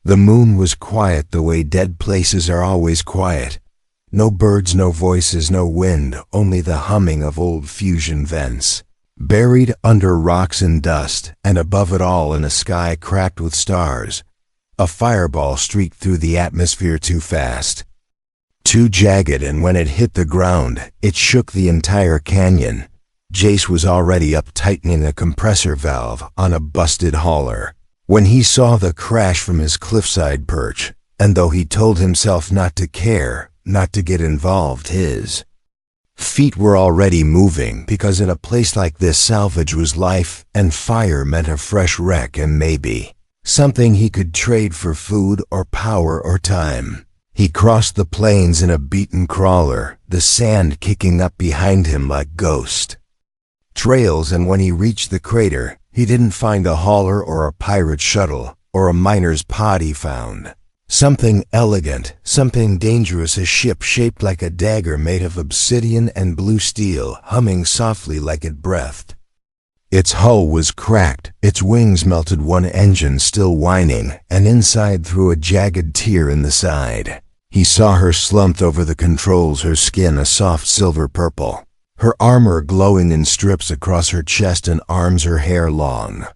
The moon was quiet the way dead places are always quiet. No birds, no voices, no wind, only the humming of old fusion vents. Buried under rocks and dust, and above it all in a sky cracked with stars, a fireball streaked through the atmosphere too fast. Too jagged, and when it hit the ground, it shook the entire canyon. Jace was already up tightening a compressor valve on a busted hauler when he saw the crash from his cliffside perch, and though he told himself not to care, not to get involved, his feet were already moving, because in a place like this salvage was life, and fire meant a fresh wreck and maybe something he could trade for food or power or time. He crossed the plains in a beaten crawler, the sand kicking up behind him like ghost trails, and when he reached the crater, he didn't find a hauler or a pirate shuttle or a miner's pod. He found something elegant, something dangerous, a ship shaped like a dagger made of obsidian and blue steel, humming softly like it breathed. Its hull was cracked, its wings melted, one engine still whining, and inside through a jagged tear in the side. He saw her slumped over the controls, her skin a soft silver purple, her armor glowing in strips across her chest and arms, her hair long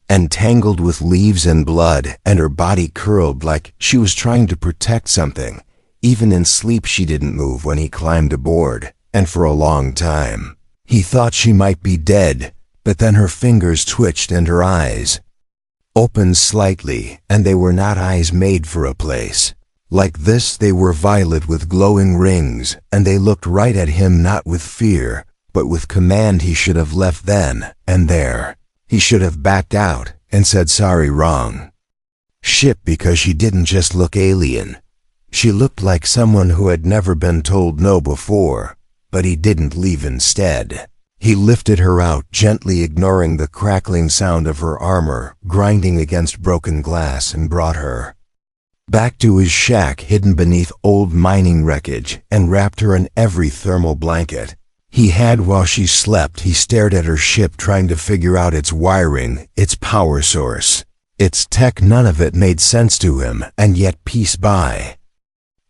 and tangled with leaves and blood, and her body curled like she was trying to protect something. Even in sleep she didn't move when he climbed aboard, and for a long time he thought she might be dead, but then her fingers twitched and her eyes opened slightly, and they were not eyes made for a place like this. They were violet with glowing rings, and they looked right at him, not with fear, but with command. He should have left then and there. He should have backed out and said sorry. Wrong ship, because she didn't just look alien. She looked like someone who had never been told no before, but he didn't leave. Instead, he lifted her out gently, ignoring the crackling sound of her armor grinding against broken glass, and brought her back to his shack hidden beneath old mining wreckage, and wrapped her in every thermal blanket he had while she slept. He stared at her ship, trying to figure out its wiring, its power source, its tech. None of it made sense to him, and yet piece by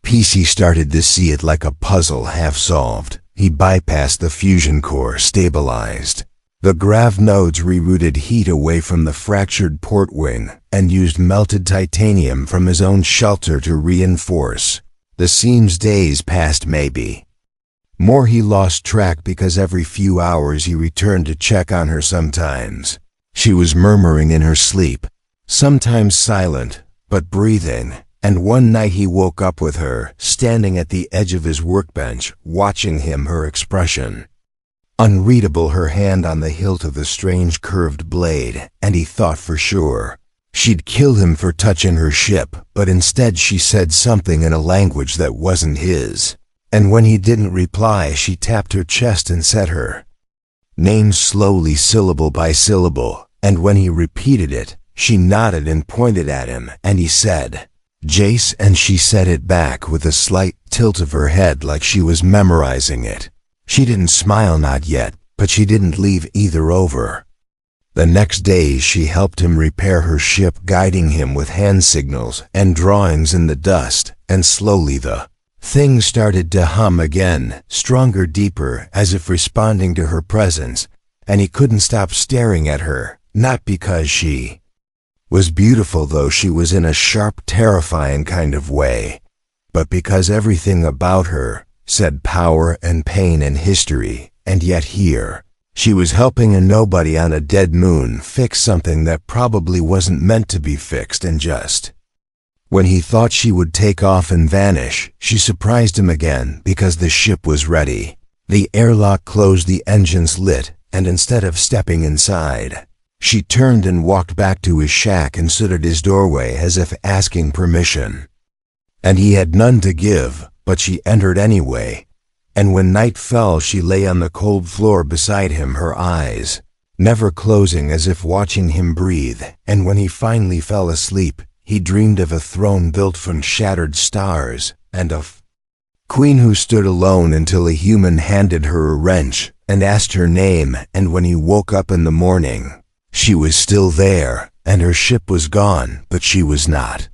piece he started to see it like a puzzle half solved. He bypassed the fusion core, stabilized the grav nodes, rerouted heat away from the fractured port wing, and used melted titanium from his own shelter to reinforce the seams. Days passed, maybe more. He lost track, because every few hours he returned to check on her. Sometimes she was murmuring in her sleep, sometimes silent, but breathing, and one night he woke up with her standing at the edge of his workbench, watching him, her expression unreadable, her hand on the hilt of the strange curved blade, and he thought for sure she'd kill him for touching her ship, but instead she said something in a language that wasn't his, and when he didn't reply, she tapped her chest and said her name slowly, syllable by syllable, and when he repeated it, she nodded and pointed at him, and he said, "Jace," and she said it back with a slight tilt of her head like she was memorizing it. She didn't smile, not yet, but she didn't leave either. Over the next days she helped him repair her ship, guiding him with hand signals and drawings in the dust, and slowly the thing started to hum again, stronger, deeper, as if responding to her presence, and he couldn't stop staring at her, not because she was beautiful, though she was in a sharp, terrifying kind of way, but because everything about her said power and pain and history. And yet here she was helping a nobody on a dead moon fix something that probably wasn't meant to be fixed, and just when he thought she would take off and vanish, she surprised him again, because the ship was ready. The airlock closed, the engines lit, and instead of stepping inside, she turned and walked back to his shack and stood at his doorway as if asking permission. And he had none to give, but she entered anyway, and when night fell she lay on the cold floor beside him, her eyes never closing, as if watching him breathe, and when he finally fell asleep, he dreamed of a throne built from shattered stars, and of queen who stood alone until a human handed her a wrench and asked her name, and when he woke up in the morning, she was still there, and her ship was gone, but she was not.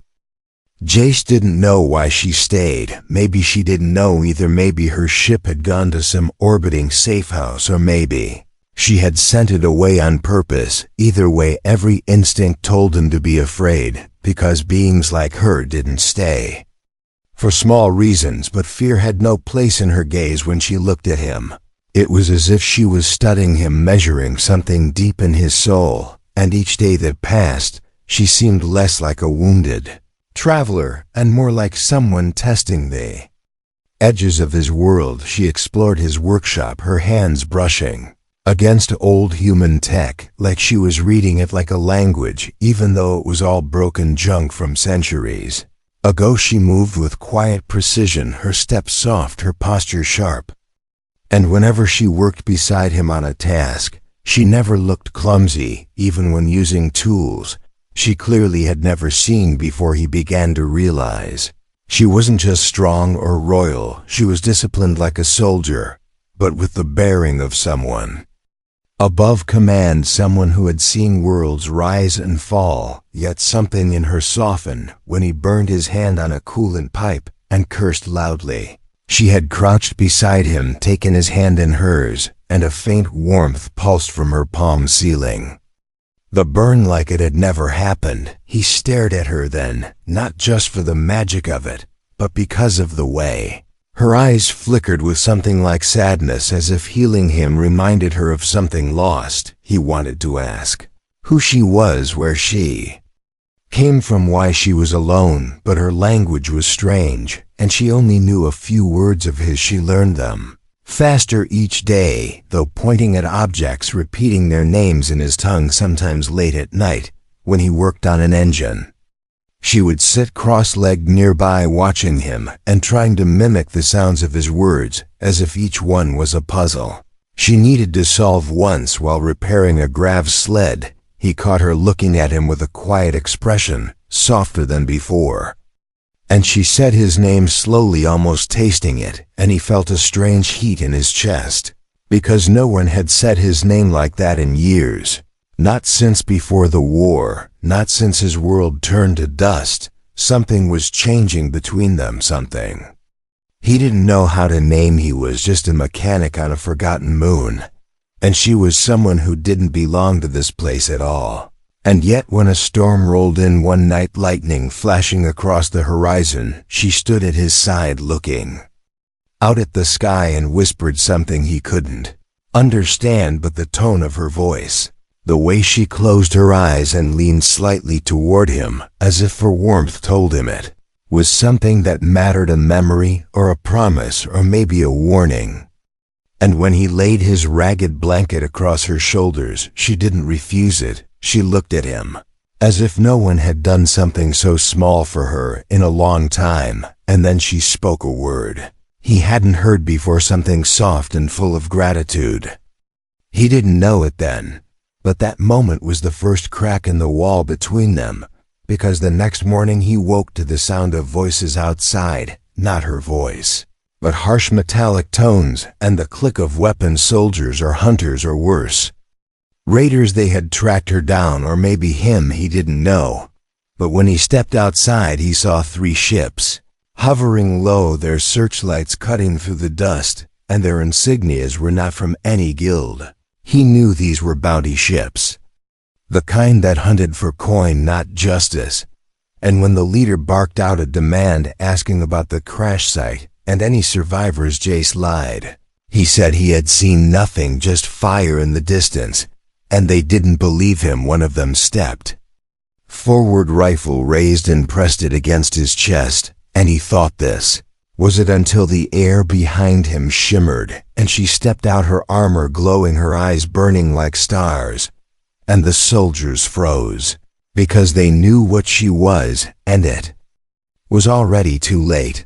Jace didn't know why she stayed. Maybe she didn't know either. Maybe her ship had gone to some orbiting safe house, or maybe she had sent it away on purpose. Either way, every instinct told him to be afraid, because beings like her didn't stay. For small reasons, but fear had no place in her gaze when she looked at him. It was as if she was studying him, measuring something deep in his soul, and each day that passed, she seemed less like a wounded traveler and more like someone testing the edges of his world. She explored his workshop, her hands brushing against old human tech, like she was reading it like a language, even though it was all broken junk from centuries ago. She moved with quiet precision, her steps soft, her posture sharp. And whenever she worked beside him on a task, she never looked clumsy, even when using tools she clearly had never seen before. He began to realize she wasn't just strong or royal, she was disciplined like a soldier, but with the bearing of someone above command, someone who had seen worlds rise and fall. Yet something in her softened when he burned his hand on a coolant pipe and cursed loudly. She had crouched beside him, taken his hand in hers, and a faint warmth pulsed from her palm, sealing the burn like it had never happened. He stared at her then, not just for the magic of it, but because of the way her eyes flickered with something like sadness, as if healing him reminded her of something lost. He wanted to ask who she was, where she came from, why she was alone, but her language was strange, and she only knew a few words of his. She learned them faster each day, though, pointing at objects, repeating their names in his tongue. Sometimes late at night, when he worked on an engine, she would sit cross-legged nearby, watching him and trying to mimic the sounds of his words, as if each one was a puzzle she needed to solve. Once, while repairing a grav sled, he caught her looking at him with a quiet expression, softer than before. And she said his name slowly, almost tasting it, and he felt a strange heat in his chest, because no one had said his name like that in years. Not since before the war, not since his world turned to dust. Something was changing between them, something he didn't know how to name. He was just a mechanic on a forgotten moon, and she was someone who didn't belong to this place at all. And yet, when a storm rolled in one night, lightning flashing across the horizon, she stood at his side, looking out at the sky, and whispered something he couldn't understand, but the tone of her voice, the way she closed her eyes and leaned slightly toward him, as if for warmth, told him it was something that mattered, a memory or a promise or maybe a warning. And when he laid his ragged blanket across her shoulders, she didn't refuse it. She looked at him, as if no one had done something so small for her in a long time, and then she spoke a word he hadn't heard before, something soft and full of gratitude. He didn't know it then, but that moment was the first crack in the wall between them, because the next morning he woke to the sound of voices outside, not her voice, but harsh metallic tones and the click of weapons. Soldiers or hunters, or worse, raiders. They had tracked her down, or maybe him, he didn't know. But when he stepped outside, he saw 3 ships, hovering low, their searchlights cutting through the dust, and their insignias were not from any guild. He knew these were bounty ships, the kind that hunted for coin, not justice. And when the leader barked out a demand asking about the crash site and any survivors, Jace lied. He said he had seen nothing, just fire in the distance, and they didn't believe him. One of them stepped forward, rifle raised, and pressed it against his chest, and he thought, this was it, until the air behind him shimmered, and she stepped out, her armor glowing, her eyes burning like stars, and the soldiers froze, because they knew what she was, and it was already too late.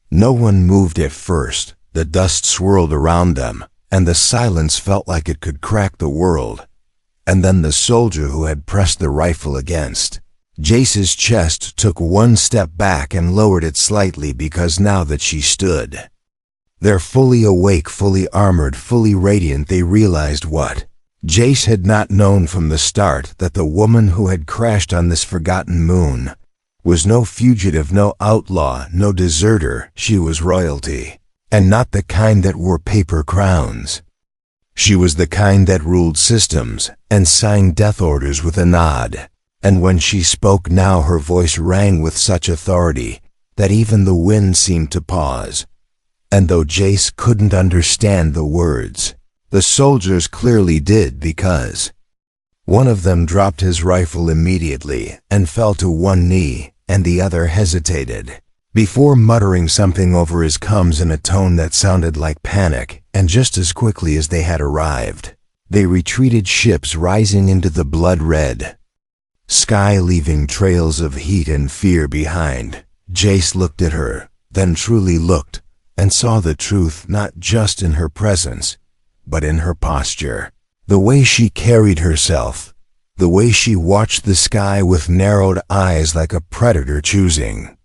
No one moved at first. The dust swirled around them, and the silence felt like it could crack the world. And then the soldier who had pressed the rifle against Jace's chest took one step back and lowered it slightly, because now that she stood there, fully awake, fully armored, fully radiant, they realized what Jace had not known from the start, that the woman who had crashed on this forgotten moon was no fugitive, no outlaw, no deserter. She was royalty, and not the kind that wore paper crowns. She was the kind that ruled systems and signed death orders with a nod. And when she spoke now, her voice rang with such authority that even the wind seemed to pause. And though Jace couldn't understand the words, the soldiers clearly did, because one of them dropped his rifle immediately and fell to one knee, and the other hesitated before muttering something over his cums in a tone that sounded like panic. And just as quickly as they had arrived, they retreated, ships rising into the blood-red sky, leaving trails of heat and fear behind. Jace looked at her, then truly looked, and saw the truth not just in her presence, but in her posture. The way she carried herself, the way she watched the sky with narrowed eyes like a predator choosing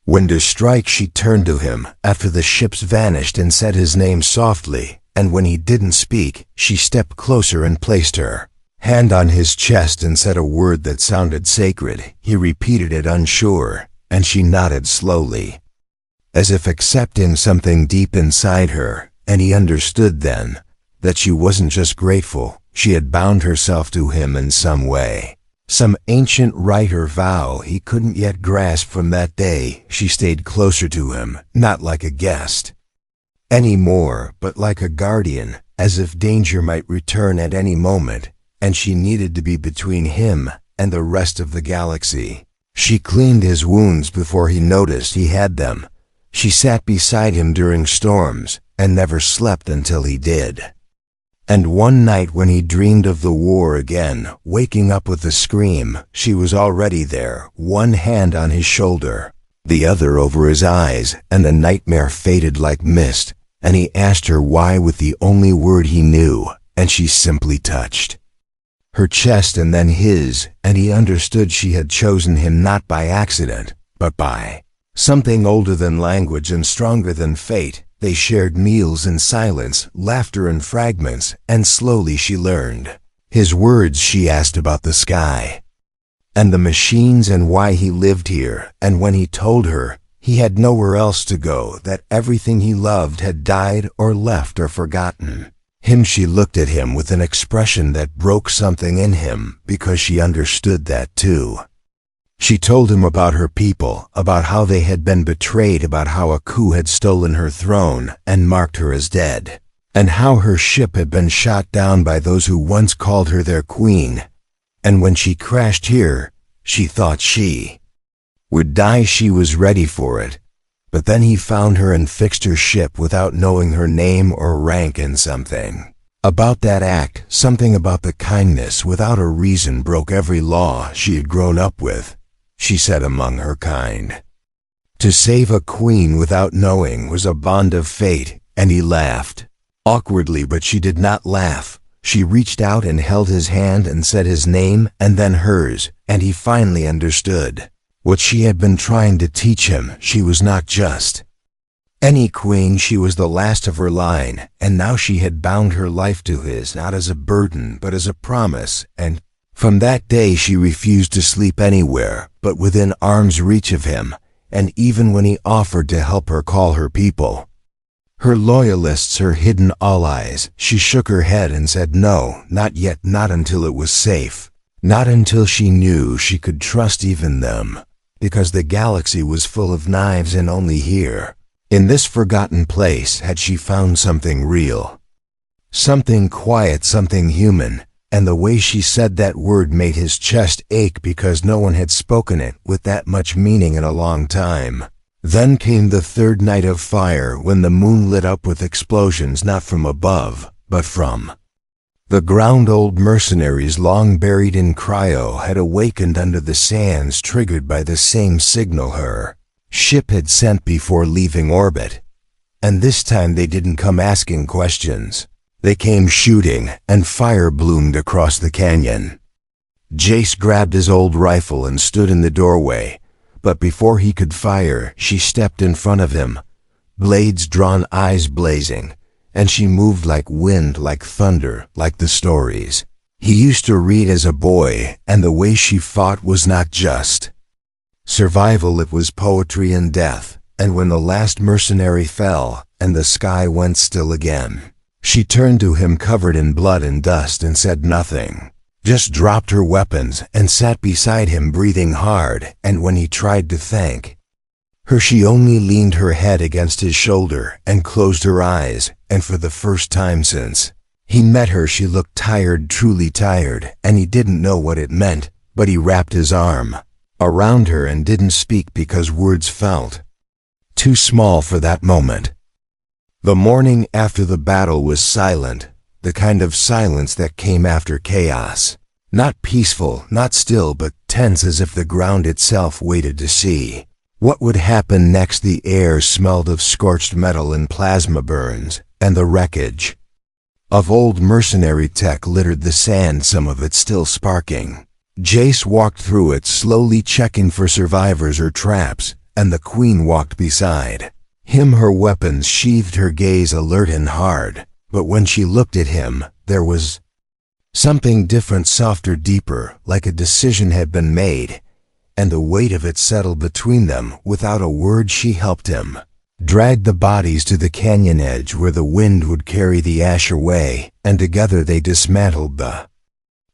when to strike. She turned to him after the ships vanished and said his name softly, and when he didn't speak, she stepped closer and placed her hand on his chest and said a word that sounded sacred. He repeated it unsure, and she nodded slowly, as if accepting something deep inside her, and he understood then that she wasn't just grateful, she had bound herself to him in some way. Some ancient rite or vow he couldn't yet grasp. From that day, she stayed closer to him, not like a guest anymore, but like a guardian, as if danger might return at any moment, and she needed to be between him and the rest of the galaxy. She cleaned his wounds before he noticed he had them. She sat beside him during storms, and never slept until he did. And one night when he dreamed of the war again, waking up with a scream, she was already there, one hand on his shoulder, the other over his eyes, and the nightmare faded like mist, and he asked her why with the only word he knew, and she simply touched her chest and then his, and he understood she had chosen him not by accident, but by something older than language and stronger than fate. They shared meals in silence, laughter in fragments, and slowly she learned his words. She asked about the sky and the machines and why he lived here, and when he told her he had nowhere else to go, that everything he loved had died or left or forgotten him, she looked at him with an expression that broke something in him, because she understood that too. She told him about her people, about how they had been betrayed, about how a coup had stolen her throne and marked her as dead, and how her ship had been shot down by those who once called her their queen. And when she crashed here, she thought she would die. She was ready for it. But then he found her and fixed her ship without knowing her name or rank, and something about that act, something about the kindness without a reason, broke every law she had grown up with. She said among her kind, to save a queen without knowing was a bond of fate, and he laughed awkwardly, but she did not laugh. She reached out and held his hand and said his name and then hers, and he finally understood what she had been trying to teach him. She was not just any queen, she was the last of her line, and now she had bound her life to his, not as a burden but as a promise. And from that day she refused to sleep anywhere but within arm's reach of him, and even when he offered to help her call her people, her loyalists, her hidden allies, she shook her head and said no, not yet, not until it was safe, not until she knew she could trust even them, because the galaxy was full of knives, and only here, in this forgotten place, had she found something real, something quiet, something human. And the way she said that word made his chest ache, because no one had spoken it with that much meaning in a long time. Then came the third night of fire, when the moon lit up with explosions, not from above, but from the ground. Old mercenaries long buried in cryo had awakened under the sands, triggered by the same signal her ship had sent before leaving orbit. And this time they didn't come asking questions. They came shooting, and fire bloomed across the canyon. Jace grabbed his old rifle and stood in the doorway, but before he could fire, she stepped in front of him, blades drawn, eyes blazing, and she moved like wind, like thunder, like the stories he used to read as a boy. And the way she fought was not just Survival, it was poetry and death, and when the last mercenary fell, and the sky went still again, she turned to him covered in blood and dust and said nothing. Just dropped her weapons and sat beside him breathing hard, and when he tried to thank her, she only leaned her head against his shoulder and closed her eyes, and for the first time since he met her she looked tired, truly tired, and he didn't know what it meant, but he wrapped his arm around her and didn't speak because words felt too small for that moment. The morning after the battle was silent, the kind of silence that came after chaos. Not peaceful, not still, but tense, as if the ground itself waited to see what would happen next. The air smelled of scorched metal and plasma burns, and the wreckage of old mercenary tech littered the sand, some of it still sparking. Jace walked through it, slowly checking for survivors or traps, and the Queen walked beside him, her weapons sheathed, her gaze alert and hard. But when she looked at him, there was something different, softer, deeper, like a decision had been made, and the weight of it settled between them. Without a word she helped him drag the bodies to the canyon edge where the wind would carry the ash away, and together they dismantled the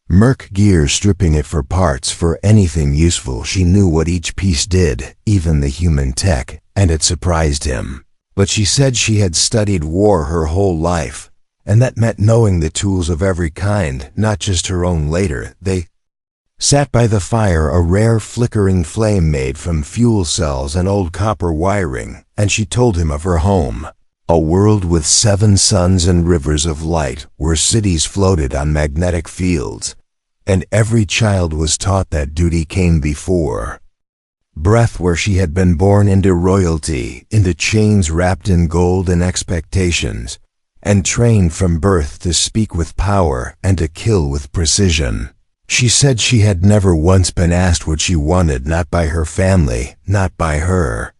Merc gear, stripping it for parts, for anything useful. She knew what each piece did, even the human tech, and it surprised him. But she said she had studied war her whole life, and that meant knowing the tools of every kind, not just her own. Later, they sat by the fire, a rare flickering flame made from fuel cells and old copper wiring, and she told him of her home. A world with 7 suns and rivers of light, where cities floated on magnetic fields, and every child was taught that duty came before breath, where she had been born into royalty, into chains wrapped in gold and expectations, and trained from birth to speak with power and to kill with precision. She said she had never once been asked what she wanted, not by her family, not by her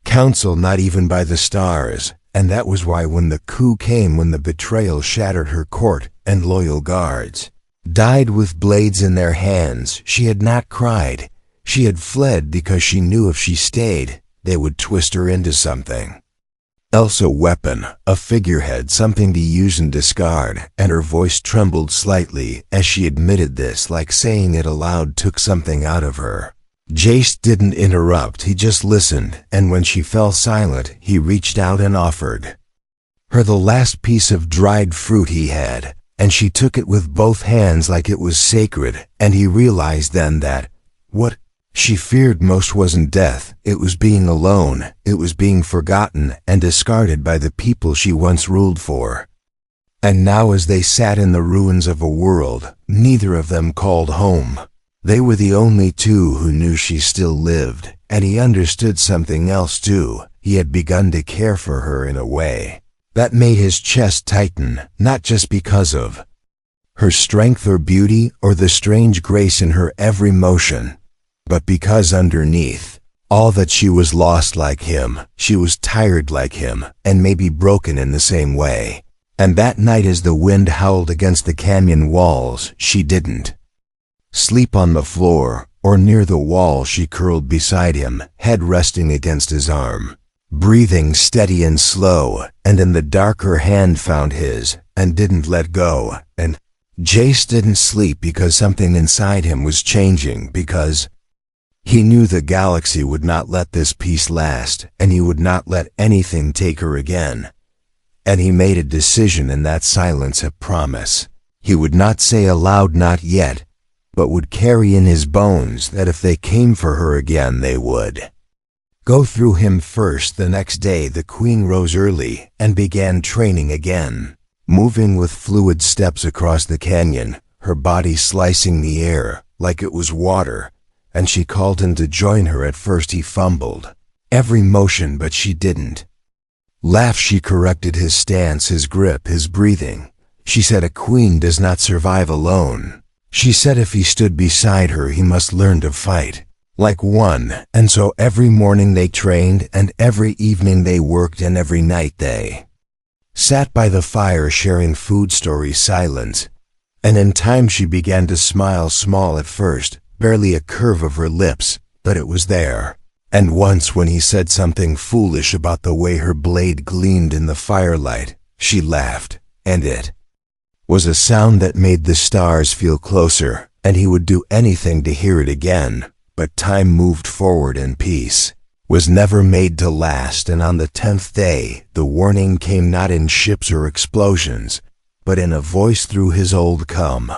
council, not even by the stars, and that was why when the coup came, when the betrayal shattered her court and loyal guards died with blades in their hands, she had not cried. She had fled because she knew if she stayed, they would twist her into something else, a weapon, a figurehead, something to use and discard, and her voice trembled slightly as she admitted this, like saying it aloud took something out of her. Jace didn't interrupt, he just listened, and when she fell silent, he reached out and offered her the last piece of dried fruit he had, and she took it with both hands like it was sacred, and he realized then that what she feared most wasn't death, it was being alone, it was being forgotten and discarded by the people she once ruled for. And now, as they sat in the ruins of a world neither of them called home, they were the only two who knew she still lived, and he understood something else too. He had begun to care for her in a way that made his chest tighten, not just because of her strength or beauty or the strange grace in her every motion, but because underneath all that she was lost like him, she was tired like him, and maybe broken in the same way. And that night, as the wind howled against the canyon walls, she didn't sleep on the floor or near the wall. She curled beside him, head resting against his arm, breathing steady and slow, and in the dark her hand found his and didn't let go. And Jace didn't sleep because something inside him was changing, because he knew the galaxy would not let this peace last, and he would not let anything take her again. And he made a decision in that silence, a promise. He would not say aloud not yet, but would carry in his bones that if they came for her again they would go through him first. The next day the Queen rose early and began training again, moving with fluid steps across the canyon, her body slicing the air like it was water, and she called him to join her. At first he fumbled every motion, but she didn't laugh. She corrected his stance, his grip, his breathing. She said a queen does not survive alone. She said if he stood beside her he must learn to fight like one. And so every morning they trained, and every evening they worked, and every night they sat by the fire sharing food stories, silence. And in time she began to smile, small at first, barely a curve of her lips, but it was there. And once when he said something foolish about the way her blade gleamed in the firelight, she laughed, and it was a sound that made the stars feel closer, and he would do anything to hear it again. But time moved forward and peace was never made to last, and on the 10th day, the warning came not in ships or explosions, but in a voice through his old come.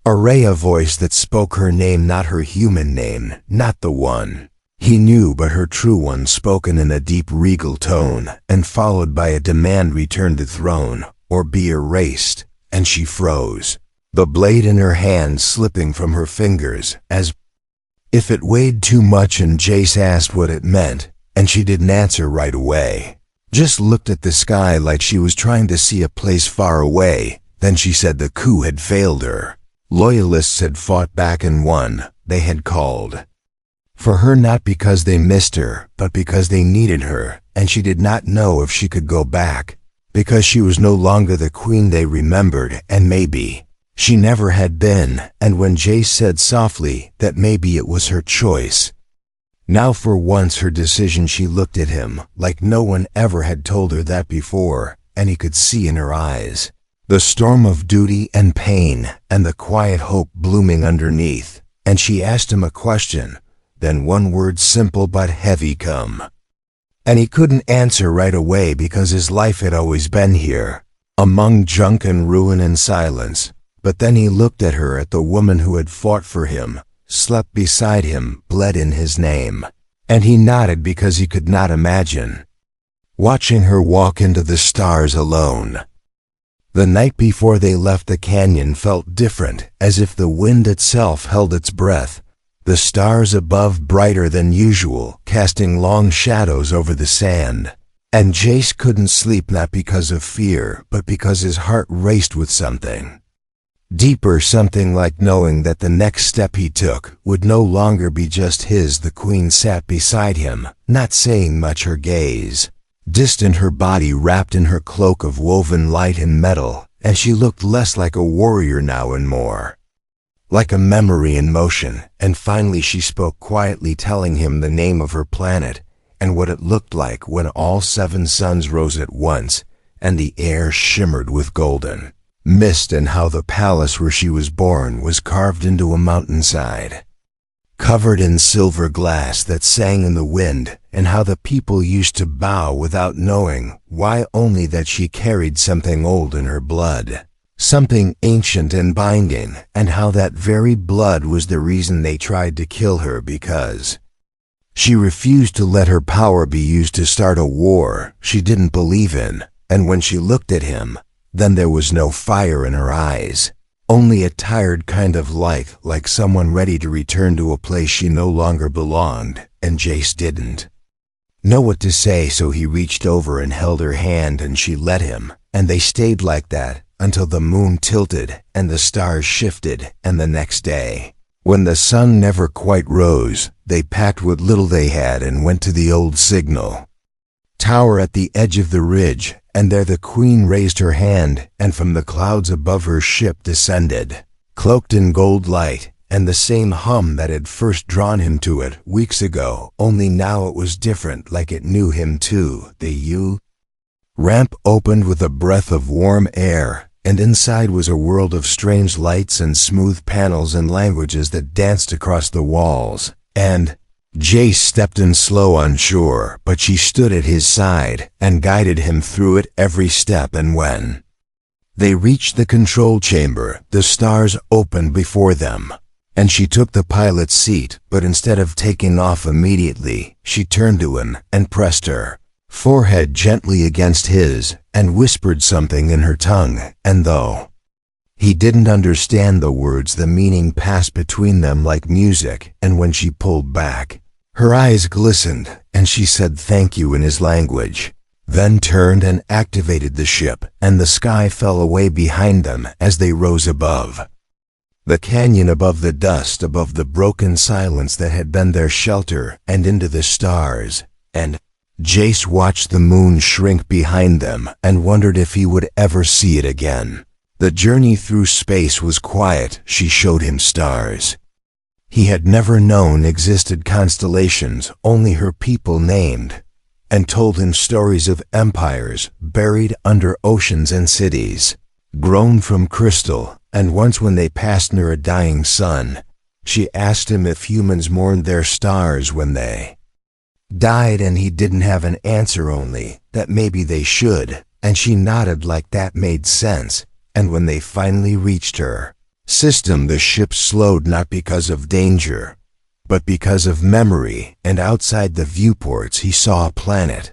A voice that spoke her name, not her human name, not the one he knew, but her true one, spoken in a deep regal tone, and followed by a demand: return the throne, or be erased. And she froze, the blade in her hand slipping from her fingers, as if it weighed too much, and Jace asked what it meant, and she didn't answer right away. Just looked at the sky like she was trying to see a place far away. Then she said the coup had failed her. Loyalists had fought back and won. They had called for her, not because they missed her, but because they needed her, and she did not know if she could go back, because she was no longer the queen they remembered, and maybe she never had been. And when Jace said softly that maybe it was her choice, now for once her decision, she looked at him like no one ever had told her that before, and he could see in her eyes the storm of duty and pain, and the quiet hope blooming underneath. And she asked him a question, then one word, simple but heavy, come. And he couldn't answer right away, because his life had always been here, among junk and ruin and silence. But then he looked at her, at the woman who had fought for him, slept beside him, bled in his name. And he nodded, because he could not imagine watching her walk into the stars alone. The night before they left the canyon felt different, as if the wind itself held its breath. The stars above brighter than usual, casting long shadows over the sand. And Jace couldn't sleep, not because of fear, but because his heart raced with something deeper, something like knowing that the next step he took would no longer be just his. The queen sat beside him, not saying much, her gaze distant, her body wrapped in her cloak of woven light and metal, and she looked less like a warrior now and more like a memory in motion. And finally she spoke quietly, telling him the name of her planet, and what it looked like when all 7 suns rose at once, and the air shimmered with golden mist, and how the palace where she was born was carved into a mountainside, covered in silver glass that sang in the wind, and how the people used to bow without knowing why, only that she carried something old in her blood, something ancient and binding, and how that very blood was the reason they tried to kill her, because she refused to let her power be used to start a war she didn't believe in. And when she looked at him, then there was no fire in her eyes, only a tired kind of light, like someone ready to return to a place she no longer belonged. And Jace didn't know what to say, so he reached over and held her hand, and she let him, and they stayed like that until the moon tilted and the stars shifted. And the next day, when the sun never quite rose, they packed what little they had and went to the old signal tower at the edge of the ridge. And there the queen raised her hand, and from the clouds above her ship descended, cloaked in gold light, and the same hum that had first drawn him to it weeks ago, only now it was different, like it knew him too. The ramp opened with a breath of warm air, and inside was a world of strange lights and smooth panels and languages that danced across the walls. And Jace stepped in slow, unsure, but she stood at his side and guided him through it every step. And when they reached the control chamber, the stars opened before them, and she took the pilot's seat. But instead of taking off immediately, she turned to him and pressed her forehead gently against his, and whispered something in her tongue. And though he didn't understand the words, the meaning passed between them like music. And when she pulled back, her eyes glistened, and she said thank you in his language, then turned and activated the ship, and the sky fell away behind them as they rose above the canyon, above the dust, above the broken silence that had been their shelter, and into the stars. And Jace watched the moon shrink behind them and wondered if he would ever see it again. The journey through space was quiet. She showed him stars He had never known existed constellations only her people named, and told him stories of empires buried under oceans and cities, grown from crystal. And once when they passed near a dying sun, she asked him if humans mourned their stars when they died, and he didn't have an answer, only that maybe they should, and she nodded like that made sense. And when they finally reached her system, the ship slowed not because of danger, but because of memory, and outside the viewports he saw a planet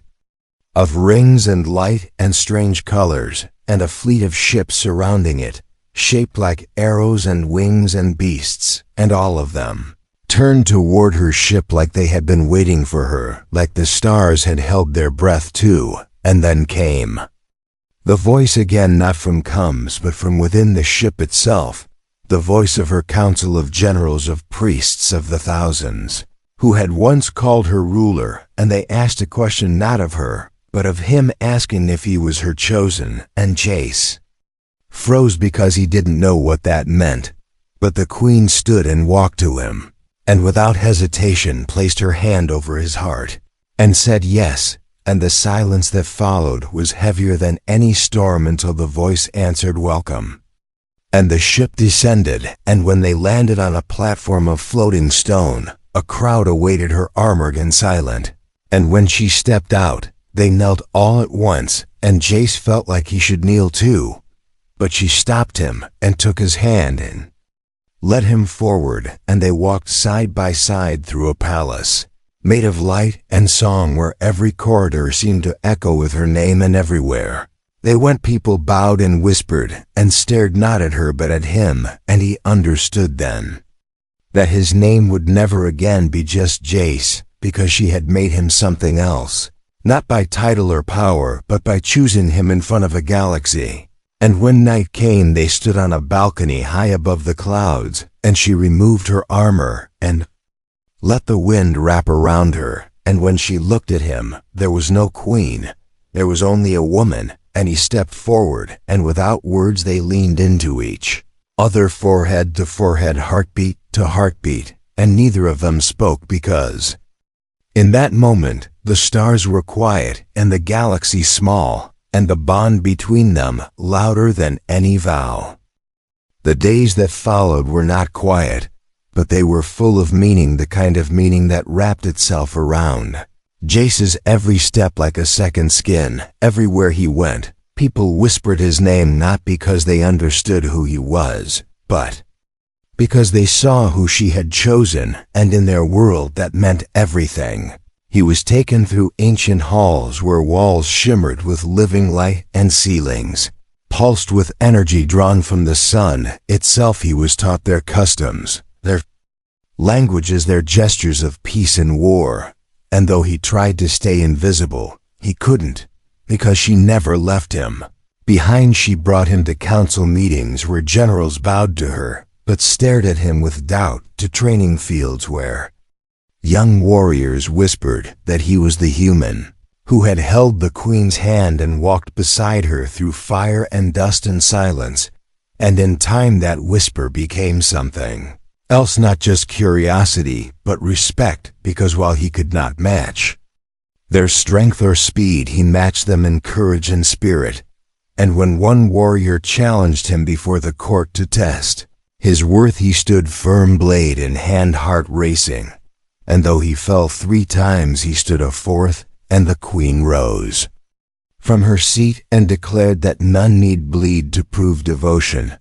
of rings and light and strange colors, and a fleet of ships surrounding it, shaped like arrows and wings and beasts, and all of them turned toward her ship like they had been waiting for her, like the stars had held their breath too. And then came the voice again, not from Comes, but from within the ship itself, the voice of her council of generals, of priests of the thousands, who had once called her ruler, and they asked a question not of her, but of him, asking if he was her chosen. And Jace froze because he didn't know what that meant. But the queen stood and walked to him, and without hesitation placed her hand over his heart, and said yes. And the silence that followed was heavier than any storm until the voice answered, "Welcome." And the ship descended, and when they landed on a platform of floating stone, a crowd awaited her, armored and silent. And when she stepped out, they knelt all at once, and Jace felt like he should kneel too. But she stopped him and took his hand and led him forward, and they walked side by side through a palace made of light and song, where every corridor seemed to echo with her name, and everywhere they went people bowed and whispered and stared not at her but at him. And he understood then that his name would never again be just Jace, because she had made him something else, not by title or power, but by choosing him in front of a galaxy. And when night came, they stood on a balcony high above the clouds, and she removed her armor and let the wind wrap around her. And when she looked at him, there was no queen, there was only a woman. And he stepped forward, and without words they leaned into each other, forehead to forehead, heartbeat to heartbeat, and neither of them spoke, because in that moment the stars were quiet and the galaxy small, and the bond between them louder than any vow. The days that followed were not quiet, but they were full of meaning, the kind of meaning that wrapped itself around Jace's every step like a second skin. Everywhere he went, people whispered his name, not because they understood who he was, but because they saw who she had chosen, and in their world that meant everything. He was taken through ancient halls where walls shimmered with living light and ceilings pulsed with energy drawn from the sun itself. He was taught their customs, their languages, their gestures of peace and war. And though he tried to stay invisible, he couldn't, because she never left him behind. She brought him to council meetings where generals bowed to her, but stared at him with doubt, to training fields where young warriors whispered that he was the human who had held the queen's hand and walked beside her through fire and dust and silence. And in time that whisper became something else, not just curiosity, but respect, because while he could not match their strength or speed, he matched them in courage and spirit. And when one warrior challenged him before the court to test his worth, he stood firm, blade in hand, heart racing. And though he fell 3 times, he stood a 4th, and the queen rose from her seat and declared that none need bleed to prove devotion,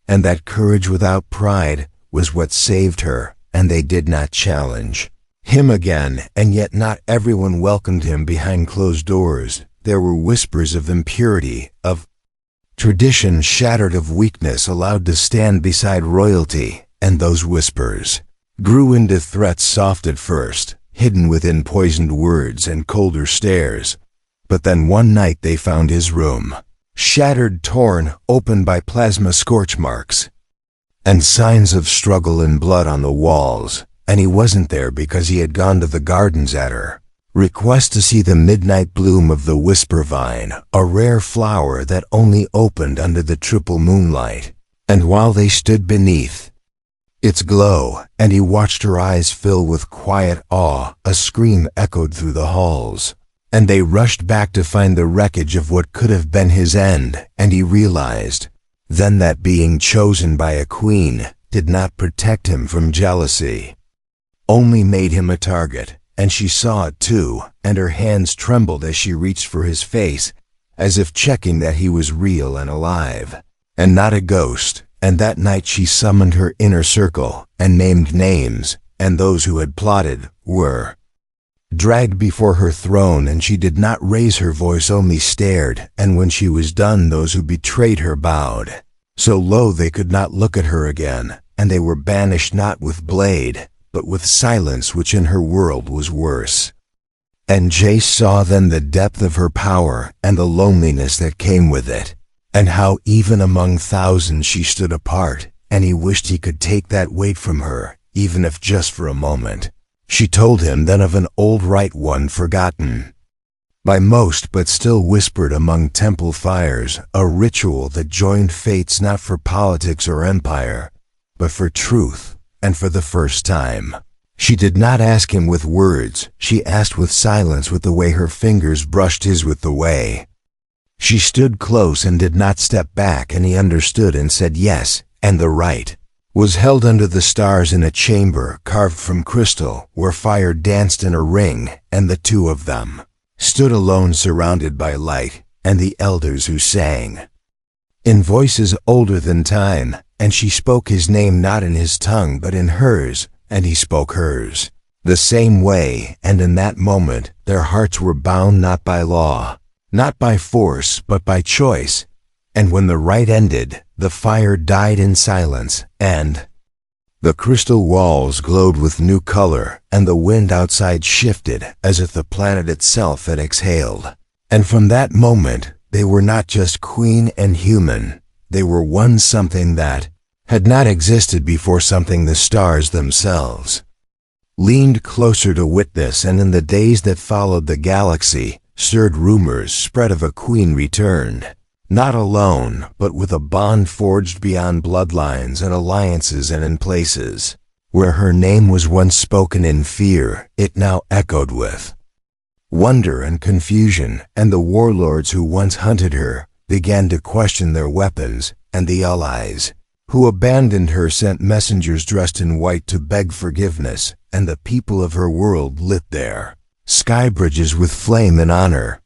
and that courage without pride was what saved her. And they did not challenge him again, and yet not everyone welcomed him behind closed doors. There were whispers of impurity, of tradition shattered, of weakness allowed to stand beside royalty, and those whispers grew into threats, soft at first, hidden within poisoned words and colder stares. But then one night they found his room shattered, torn open by plasma scorch marks, and signs of struggle and blood on the walls. And he wasn't there because he had gone to the gardens at her request to see the midnight bloom of the whisper vine, a rare flower that only opened under the triple moonlight. And while they stood beneath its glow, and he watched her eyes fill with quiet awe. A scream echoed through the halls, and they rushed back to find the wreckage of what could have been his end, and he realized then that being chosen by a queen did not protect him from jealousy, only made him a target, and she saw it too, and her hands trembled as she reached for his face, as if checking that he was real and alive, and not a ghost. And that night she summoned her inner circle, and named names, and those who had plotted were dragged before her throne, and she did not raise her voice, only stared, and when she was done those who betrayed her bowed, so low they could not look at her again, and they were banished not with blade, but with silence, which in her world was worse. And Jace saw then the depth of her power, and the loneliness that came with it, and how even among thousands she stood apart, and he wished he could take that weight from her, even if just for a moment. She told him then of an old right one forgotten by most but still whispered among temple fires, a ritual that joined fates not for politics or empire, but for truth, and for the first time. She did not ask him with words, she asked with silence, with the way her fingers brushed his with the way. She stood close and did not step back, and he understood and said yes, and the right was held under the stars in a chamber carved from crystal, where fire danced in a ring, and the two of them stood alone surrounded by light, and the elders who sang in voices older than time, and she spoke his name not in his tongue but in hers, and he spoke hers the same way, and in that moment their hearts were bound not by law, not by force, but by choice. And when the rite ended, the fire died in silence, and the crystal walls glowed with new color, and the wind outside shifted as if the planet itself had exhaled. And from that moment, they were not just queen and human, they were one, something that had not existed before, something the stars themselves leaned closer to witness. And in the days that followed, the galaxy stirred rumors spread of a queen returned, not alone, but with a bond forged beyond bloodlines and alliances, and in places where her name was once spoken in fear, it now echoed with wonder and confusion, and the warlords who once hunted her began to question their weapons, and the allies who abandoned her sent messengers dressed in white to beg forgiveness, and the people of her world lit their sky bridges with flame in honor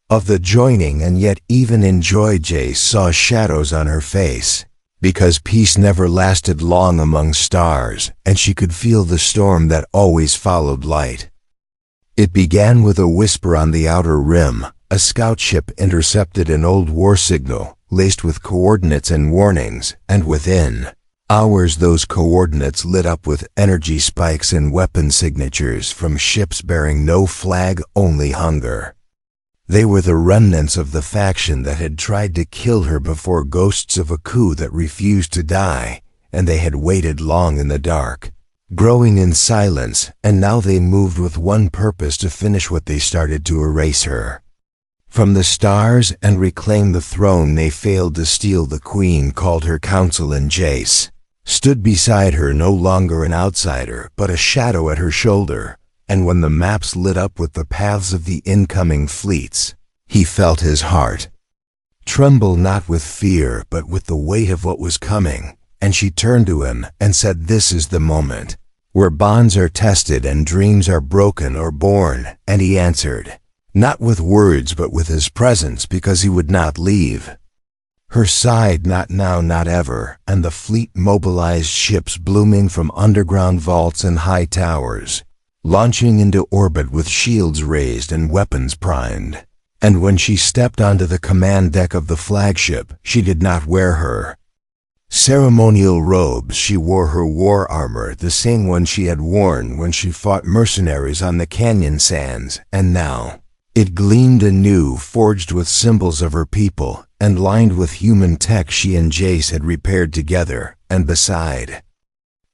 of the joining. And yet even in joy Jace saw shadows on her face, because peace never lasted long among stars, and she could feel the storm that always followed light. It began with a whisper on the outer rim. A scout ship intercepted an old war signal, laced with coordinates and warnings, and within hours those coordinates lit up with energy spikes and weapon signatures from ships bearing no flag, only hunger. They were the remnants of the faction that had tried to kill her before, ghosts of a coup that refused to die, and they had waited long in the dark, growing in silence, and now they moved with one purpose: to finish what they started, to erase her from the stars and reclaim the throne they failed to steal. The queen called her council, and Jace stood beside her, no longer an outsider, but a shadow at her shoulder. And when the maps lit up with the paths of the incoming fleets, he felt his heart tremble, not with fear, but with the weight of what was coming. And she turned to him and said, "This is the moment where bonds are tested and dreams are broken or born." And he answered, not with words but with his presence, because he would not leave her side, not now, not ever. And the fleet mobilized, ships blooming from underground vaults and high towers, launching into orbit with shields raised and weapons primed. And when she stepped onto the command deck of the flagship, she did not wear her ceremonial robes. She wore her war armor, the same one she had worn when she fought mercenaries on the canyon sands, and now it gleamed anew, forged with symbols of her people, and lined with human tech she and Jace had repaired together. And beside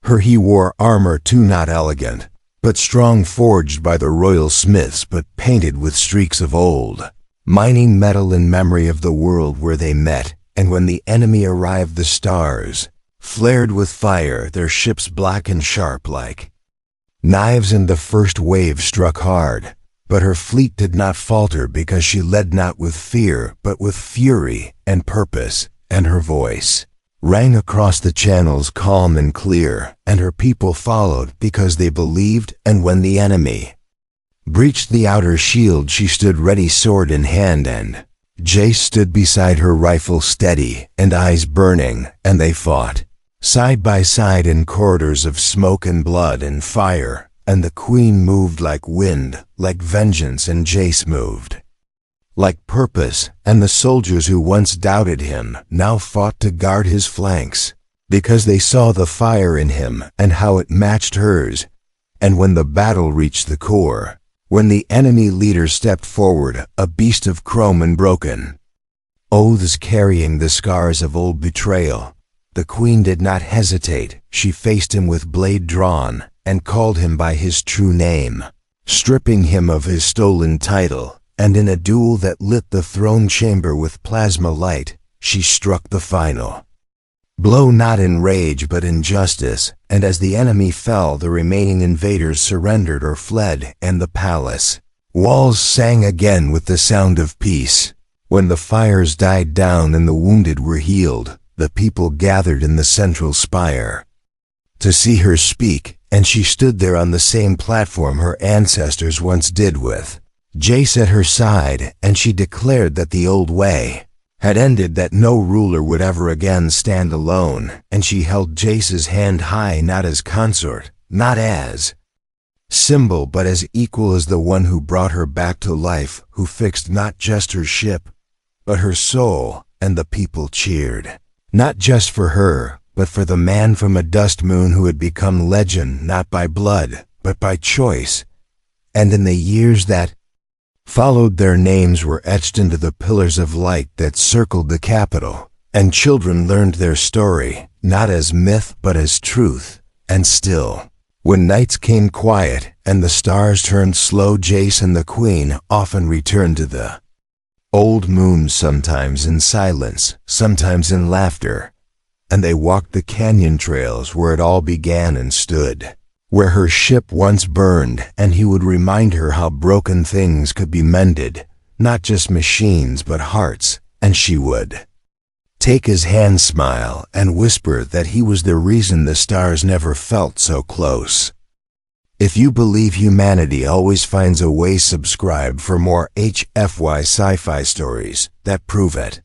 her he wore armor too, not elegant, but strong, forged by the royal smiths, but painted with streaks of old mining metal in memory of the world where they met. And when the enemy arrived, the stars flared with fire, their ships black and sharp like knives, and the first wave struck hard. But her fleet did not falter, because she led not with fear, but with fury and purpose, and her voice rang across the channels calm and clear, and her people followed because they believed. And when the enemy breached the outer shield, she stood ready, sword in hand, and Jace stood beside her, rifle steady and eyes burning, and they fought side by side in corridors of smoke and blood and fire. And the queen moved like wind, like vengeance, and Jace moved like purpose, and the soldiers who once doubted him now fought to guard his flanks, because they saw the fire in him and how it matched hers. And when the battle reached the core, when the enemy leader stepped forward, a beast of chrome and broken oaths, carrying the scars of old betrayal, the queen did not hesitate. She faced him with blade drawn and called him by his true name, stripping him of his stolen title. And in a duel that lit the throne chamber with plasma light, she struck the final blow, not in rage but in justice. And as the enemy fell, the remaining invaders surrendered or fled, and the palace walls sang again with the sound of peace. When the fires died down and the wounded were healed, the people gathered in the central spire to see her speak, and she stood there on the same platform her ancestors once did, with Jace at her side, and she declared that the old way had ended, that no ruler would ever again stand alone. And she held Jace's hand high, not as consort, not as symbol, but as equal, as the one who brought her back to life, who fixed not just her ship, but her soul. And the people cheered, not just for her, but for the man from a dust moon who had become legend, not by blood, but by choice. And in the years that followed, their names were etched into the pillars of light that circled the capital, and children learned their story, not as myth but as truth. And still, when nights came quiet and the stars turned slow, Jace and the queen often returned to the old moon, sometimes in silence, sometimes in laughter. And they walked the canyon trails where it all began, and stood where her ship once burned, and he would remind her how broken things could be mended, not just machines but hearts. And she would take his hand, smile, and whisper that he was the reason the stars never felt so close. If you believe humanity always finds a way, subscribe for more HFY sci-fi stories that prove it.